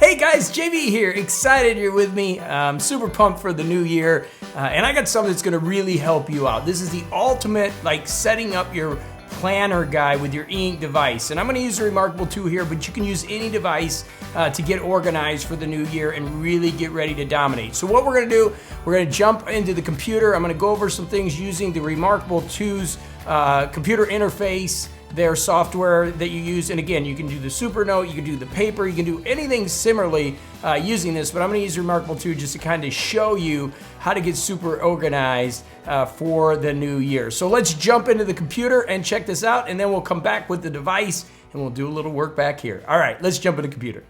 Hey guys, JV here. Excited you're with me. I'm super pumped for the new year. And I got something that's gonna really help you out. This is the ultimate, setting up your planner guide with your e-ink device. And I'm gonna use the reMarkable 2 here, but you can use any device to get organized for the new year and really get ready to dominate. So what we're gonna do, we're gonna jump into the computer. I'm gonna go over some things using the reMarkable 2's computer interface, their software that you use. And again, you can do the Supernote, you can do the paper, you can do anything similarly using this, but I'm gonna use reMarkable 2 just to kind of show you how to get super organized for the new year. So let's jump into the computer and check this out, and then we'll come back with the device and we'll do a little work back here. All right, let's jump into the computer.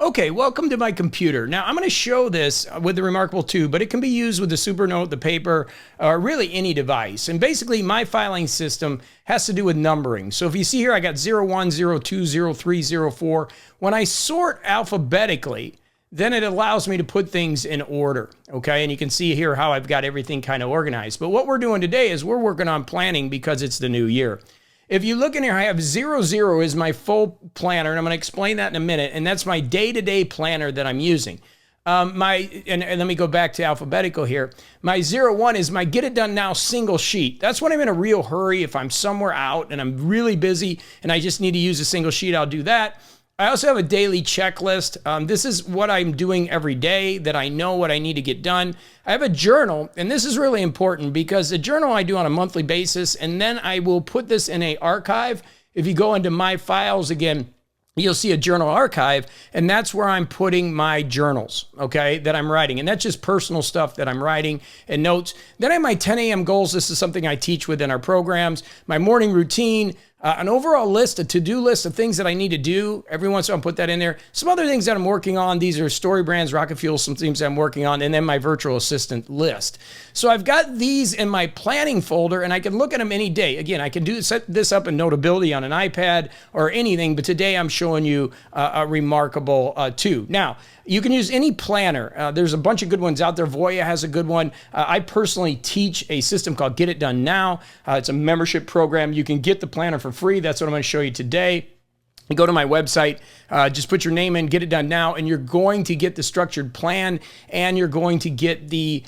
Okay, welcome to my computer. Now I'm gonna show this with the reMarkable 2, but it can be used with the Supernote, the paper, or really any device. And basically my filing system has to do with numbering. So if you see here, I got 01, 02, 03, 04. When I sort alphabetically, then it allows me to put things in order, okay? And you can see here how I've got everything kind of organized. But what we're doing today is we're working on planning because it's the new year. If you look in here, I have 00 is my full planner, and I'm going to explain that in a minute, and that's my day-to-day planner that I'm using. And let me go back to alphabetical here. My 01 is my get it done now single sheet. That's when I'm in a real hurry. If I'm somewhere out and I'm really busy and I just need to use a single sheet, I'll do that. I also have a daily checklist. This is what I'm doing every day that I know what I need to get done. I have a journal, and this is really important because the journal I do on a monthly basis, and then I will put this in an archive. If you go into my files again, you'll see a journal archive, and that's where I'm putting my journals, okay, that I'm writing. And that's just personal stuff that I'm writing and notes. Then I have my 10 a.m. goals. This is something I teach within our programs. My morning routine, an overall list, a to-do list of things that I need to do. Every once in a while, I'll put that in there. Some other things that I'm working on. These are Story Brands, Rocket Fuel, some things I'm working on, and then my virtual assistant list. So I've got these in my planning folder, and I can look at them any day. Again, I can set this up in Notability on an iPad or anything, but today I'm showing you a reMarkable 2. Now, you can use any planner. There's a bunch of good ones out there. Voya has a good one. I personally teach a system called Get It Done Now. It's a membership program. You can get the planner for free. That's what I'm going to show you today. You go to my website, just put your name in, Get It Done Now, and you're going to get the structured plan, and you're going to get the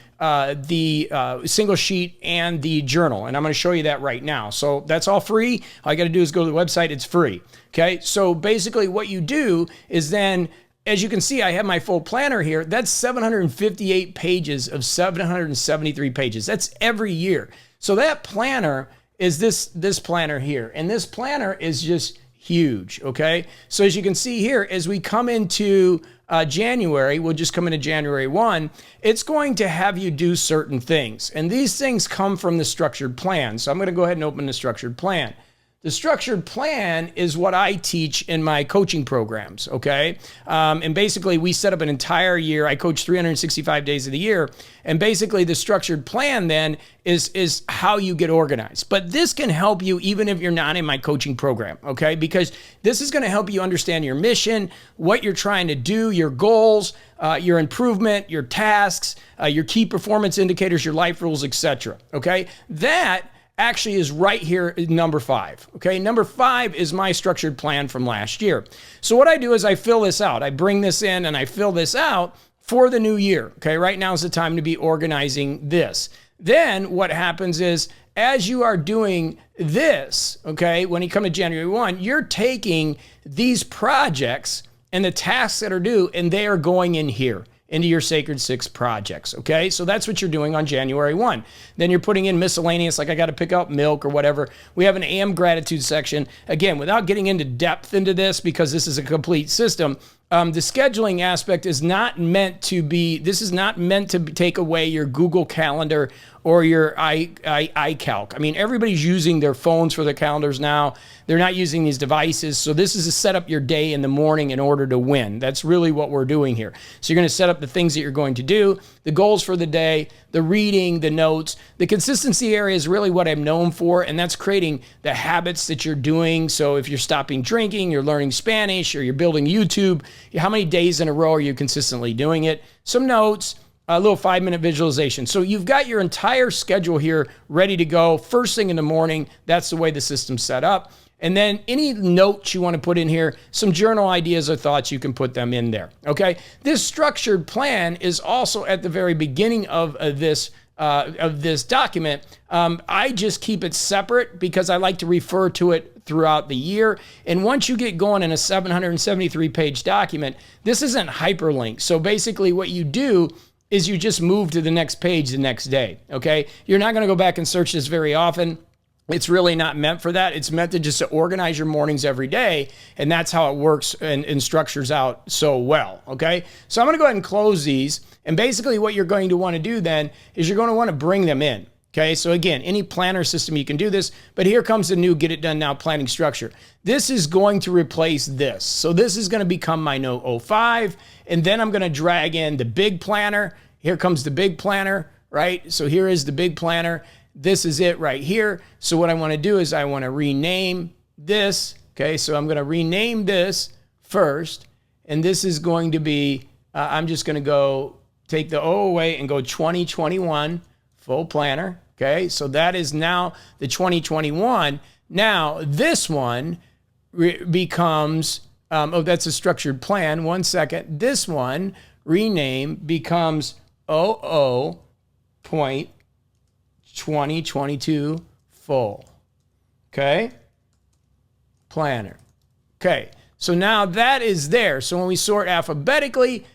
single sheet and the journal. And I'm going to show you that right now. So that's all free. All you got to do is go to the website. It's free. Okay. So basically what you do is then, as you can see, I have my full planner here. That's 758 pages of 773 pages. That's every year. So that planner is this planner here. And this planner is just huge, okay? So as you can see here, as we come into January, we'll just come into January 1, it's going to have you do certain things. And these things come from the structured plan. So I'm going to go ahead and open the structured plan. The structured plan is what I teach in my coaching programs, okay? And basically, we set up an entire year. I coach 365 days of the year. And basically, the structured plan then is how you get organized. But this can help you even if you're not in my coaching program, okay? Because this is going to help you understand your mission, what you're trying to do, your goals, your improvement, your tasks, your key performance indicators, your life rules, etc., okay? That actually is right here in number 5. Okay, number 5 is my structured plan from last year. So what I do is I fill this out. I bring this in and I fill this out for the new year. Okay, right now is the time to be organizing this. Then what happens is as you are doing this, okay, when you come to January 1, you're taking these projects and the tasks that are due and they are going in here into your Sacred 6 projects, okay? So that's what you're doing on January 1. Then you're putting in miscellaneous, like I got to pick up milk or whatever. We have an AM gratitude section. Again, without getting into depth into this, because this is a complete system, the scheduling aspect is not meant to be, this is not meant to take away your Google Calendar or your iCalc. I mean, everybody's using their phones for their calendars now. They're not using these devices. So this is to set up your day in the morning in order to win. That's really what we're doing here. So you're going to set up the things that you're going to do, the goals for the day, the reading, the notes. The consistency area is really what I'm known for, and that's creating the habits that you're doing. So if you're stopping drinking, you're learning Spanish, or you're building YouTube, how many days in a row are you consistently doing it? Some notes, a little 5-minute visualization. So you've got your entire schedule here ready to go first thing in the morning. That's the way the system's set up. And then any notes you want to put in here, some journal ideas or thoughts, you can put them in there, okay? This structured plan is also at the very beginning of this document. I just keep it separate because I like to refer to it throughout the year. And once you get going in a 773-page document, this isn't hyperlinked. So basically what you do is you just move to the next page the next day, okay? You're not going to go back and search this very often. It's really not meant for that. It's meant to just to organize your mornings every day, and that's how it works and structures out so well, okay? So I'm going to go ahead and close these, and basically what you're going to want to do then is you're going to want to bring them in, okay? So again, any planner system you can do this, but here comes the new Get It Done Now planning structure. This is going to replace this. So this is going to become my Note 05, and then I'm going to drag in the big planner. Here comes the big planner, right? So here is the big planner. This is it right here. So what I want to do is I want to rename this. Okay, so I'm going to rename this first. And this is going to be, I'm just going to go take the O away and go 2021 full planner. Okay, so that is now the 2021. Now this one becomes, oh, that's a structured plan. 1 second. This one rename becomes 00.2022 full. Okay? Planner. Okay. So now that is there. So when we sort alphabetically,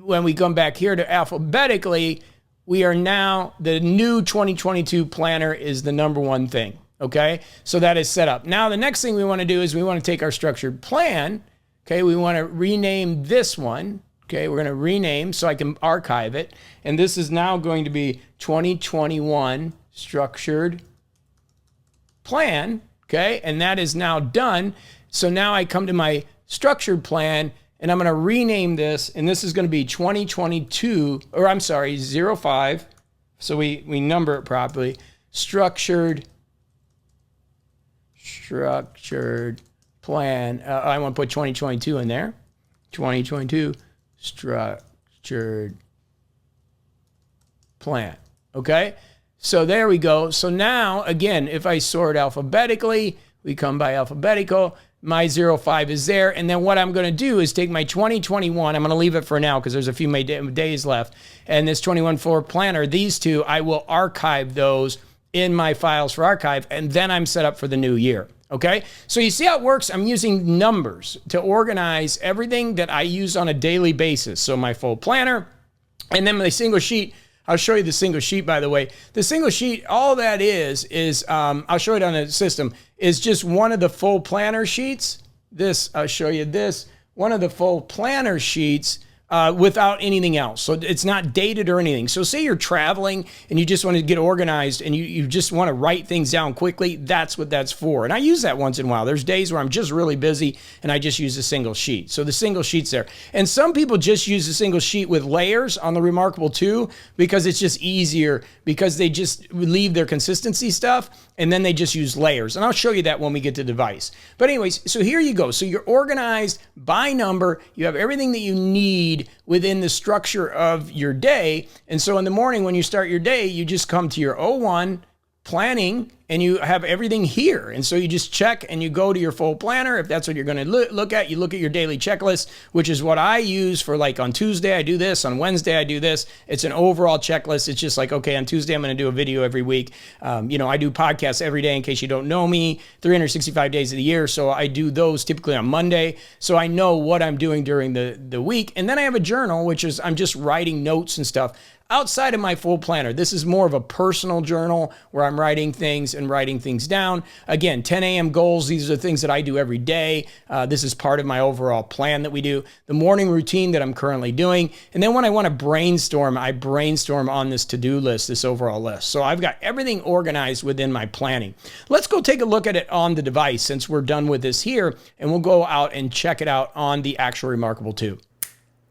when we come back here to alphabetically, we are now, the new 2022 planner is the number one thing. Okay? So that is set up. Now the next thing we want to do is we want to take our structured plan. Okay? We want to rename this one. Okay, we're going to rename so I can archive it. And this is now going to be 2021 structured plan. Okay, and that is now done. So now I come to my structured plan and I'm going to rename this. And this is going to be 2022, or I'm sorry, 05. So we number it properly. Structured plan. I want to put 2022 in there. 2022. Structured plan. Okay, so there we go. So now again, if I sort alphabetically, we come by alphabetical, my 05 is there, and then what I'm going to do is take my 2021, I'm going to leave it for now because there's a few days left, and this 21 full planner, these two, I will archive those in my files for archive, and then I'm set up for the new year. Okay, so you see how it works? I'm using numbers to organize everything that I use on a daily basis. So my full planner, and then my single sheet. I'll show you the single sheet, by the way. The single sheet, all that is I'll show it on the system, is just one of the full planner sheets. This, I'll show you this, one of the full planner sheets without anything else. So it's not dated or anything. So say you're traveling and you just want to get organized and you just want to write things down quickly. That's what that's for. And I use that once in a while. There's days where I'm just really busy and I just use a single sheet. So the single sheet's there. And some people just use a single sheet with layers on the reMarkable 2 because it's just easier, because they just leave their consistency stuff and then they just use layers. And I'll show you that when we get to device. But anyways, so here you go. So you're organized by number. You have everything that you need within the structure of your day. And so in the morning when you start your day, you just come to your 01 planning and you have everything here. And so you just check and you go to your full planner. If that's what you're going to look at, you look at your daily checklist, which is what I use for, like, on Tuesday, I do this. On Wednesday, I do this. It's an overall checklist. It's just like, okay, on Tuesday, I'm going to do a video every week. I do podcasts every day in case you don't know me, 365 days of the year. So I do those typically on Monday. So I know what I'm doing during the week. And then I have a journal, which is I'm just writing notes and stuff. Outside of my full planner, this is more of a personal journal where I'm writing things and writing things down. Again, 10 a.m. goals. These are things that I do every day. This is part of my overall plan that we do. The morning routine that I'm currently doing. And then when I want to brainstorm, I brainstorm on this to-do list, this overall list. So I've got everything organized within my planning. Let's go take a look at it on the device since we're done with this here, and we'll go out and check it out on the actual reMarkable 2.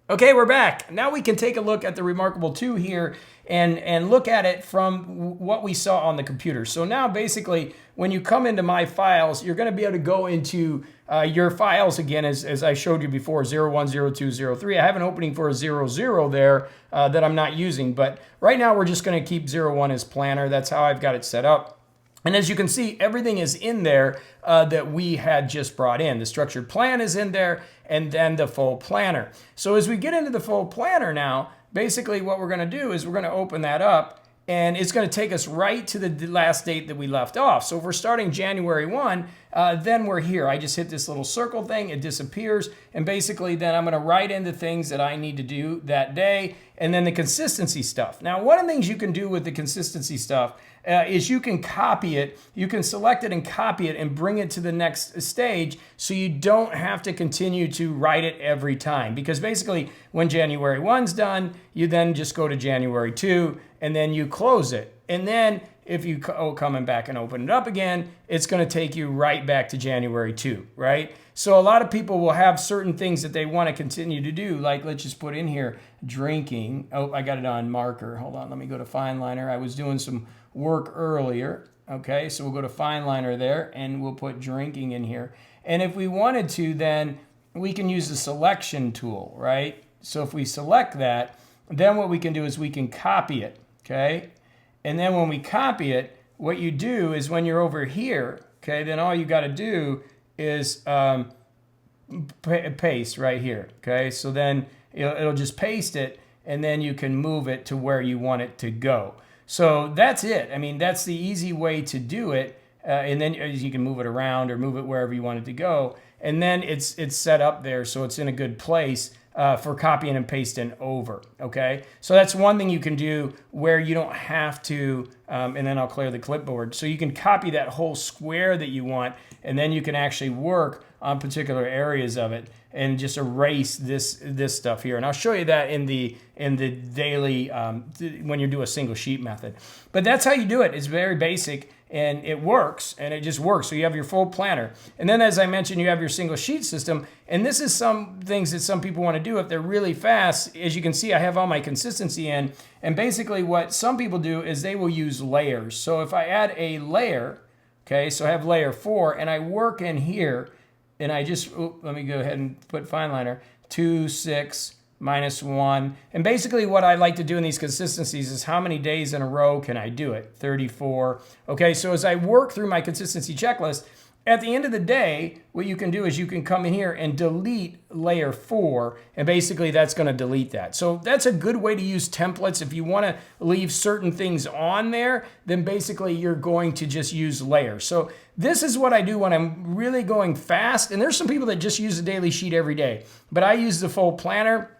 Okay, we're back. Now we can take a look at the reMarkable 2 here and look at it from what we saw on the computer. So now basically when you come into my files, you're going to be able to go into your files again, as I showed you before, 01, 02, 03. I have an opening for a 00 there that I'm not using, but right now we're just going to keep 01 as planner. That's how I've got it set up. And as you can see, everything is in there that we had just brought in. The structured plan is in there, and then the full planner. So as we get into the full planner now, basically what we're going to do is we're going to open that up, and it's going to take us right to the last date that we left off. So if we're starting January 1, then we're here. I just hit this little circle thing, it disappears, and basically then I'm going to write in the things that I need to do that day, and then the consistency stuff. Now, one of the things you can do with the consistency stuff is you can copy it, you can select it and copy it and bring it to the next stage so you don't have to continue to write it every time. Because basically when January 1's done, you then just go to January 2 and then you close it. And then if you come back and open it up again, it's going to take you right back to January 2, right? So a lot of people will have certain things that they want to continue to do. Like, let's just put in here drinking. Oh, I got it on marker. Hold on, let me go to fine liner. I was doing some work earlier. Okay, so we'll go to fine liner there and we'll put drinking in here. And if we wanted to, then we can use the selection tool, right? So if we select that, then what we can do is we can copy it, okay? And then when we copy it, what you do is when you're over here, okay, then all you got to do is paste right here, okay? So then it'll just paste it, and then you can move it to where you want it to go. So that's it. I mean, that's the easy way to do it. And then you can move it around or move it wherever you want it to go. And then it's set up there so it's in a good place for copying and pasting over, okay? So that's one thing you can do where you don't have to, and then I'll clear the clipboard. So you can copy that whole square that you want, and then you can actually work on particular areas of it and just erase this stuff here. And I'll show you that in the daily, when you do a single sheet method. But that's how you do it. It's very basic, and it works, and it just works. So you have your full planner. And then, as I mentioned, you have your single sheet system. And this is some things that some people want to do if they're really fast. As you can see, I have all my consistency in. And basically what some people do is they will use layers. So if I add a layer, okay, so I have layer 4, and I work in here, and I just, let me go ahead and put fine liner, 2, 6, -1. And basically what I like to do in these consistencies is how many days in a row can I do it? 34. Okay, so as I work through my consistency checklist, at the end of the day, what you can do is you can come in here and delete layer 4, and basically that's going to delete that. So that's a good way to use templates. If you want to leave certain things on there, then basically you're going to just use layers. So this is what I do when I'm really going fast, and there's some people that just use a daily sheet every day, but I use the full planner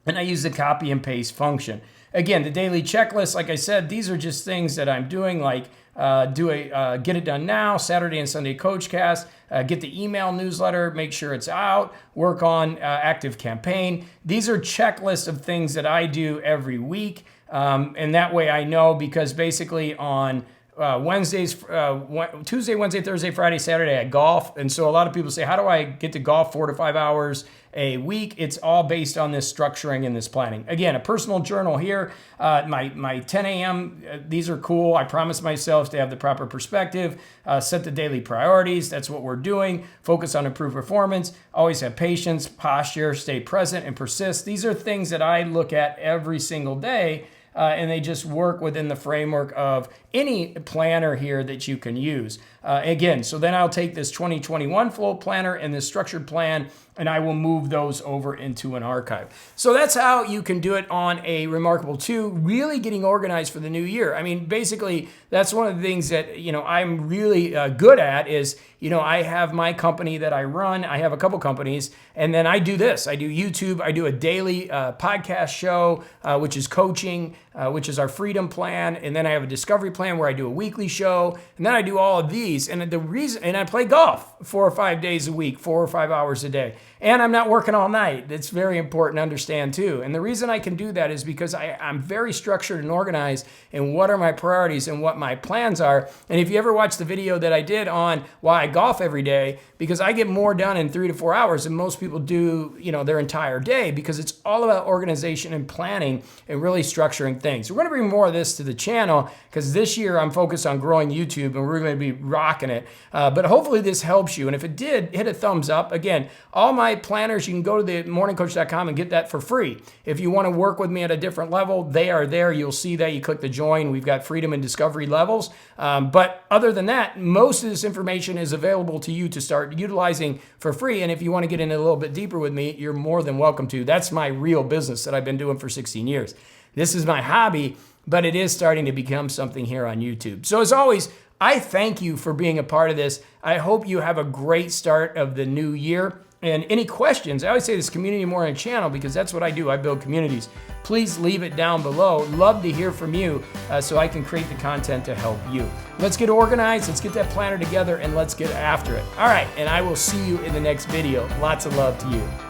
and I use the copy and paste function. Again, the daily checklist, like I said, these are just things that I'm doing, like get it done now, Saturday and Sunday coach cast, get the email newsletter, make sure it's out, work on active campaign. These are checklists of things that I do every week. And that way I know, because basically on Tuesday, Wednesday, Thursday, Friday, Saturday, I golf. And so a lot of people say, how do I get to golf 4 to 5 hours a week? It's all based on this structuring and this planning. Again, a personal journal here, my 10 a.m., these are cool. I promise myself to have the proper perspective, set the daily priorities. That's what we're doing. Focus on improved performance, always have patience, posture, stay present, and persist. These are things that I look at every single day. And they just work within the framework of any planner here that you can use. Again, so then I'll take this 2021 flow planner and this structured plan, and I will move those over into an archive. So that's how you can do it on a reMarkable 2, really getting organized for the new year. I mean, basically, that's one of the things that, I'm really good at is, I have my company that I run. I have a couple companies, and then I do this. I do YouTube. I do a daily podcast show, which is coaching, which is our freedom plan. And then I have a discovery plan where I do a weekly show. And then I do all of these. And I play golf 4 or 5 days a week, 4 or 5 hours a day. And I'm not working all night. That's very important to understand too. And the reason I can do that is because I'm very structured and organized in what are my priorities and what my plans are. And if you ever watch the video that I did on why I golf every day, because I get more done in 3 to 4 hours than most people do, their entire day, because it's all about organization and planning and really structuring things. We're going to bring more of this to the channel because this year I'm focused on growing YouTube and we're going to be rocking it. But hopefully this helps you. And if it did, hit a thumbs up. Again, all my planners, you can go to the morningcoach.com and get that for free. If you want to work with me at a different level, they are there. You'll see that. You click the join. We've got freedom and discovery levels. But other than that, most of this information is available to you to start utilizing for free. And if you want to get in a little bit deeper with me, you're more than welcome to. That's my real business that I've been doing for 16 years. This is my hobby, but it is starting to become something here on YouTube. So as always, I thank you for being a part of this. I hope you have a great start of the new year. And any questions, I always say this community more on a channel because that's what I do. I build communities. Please leave it down below. Love to hear from you so I can create the content to help you. Let's get organized. Let's get that planner together and let's get after it. All right, and I will see you in the next video. Lots of love to you.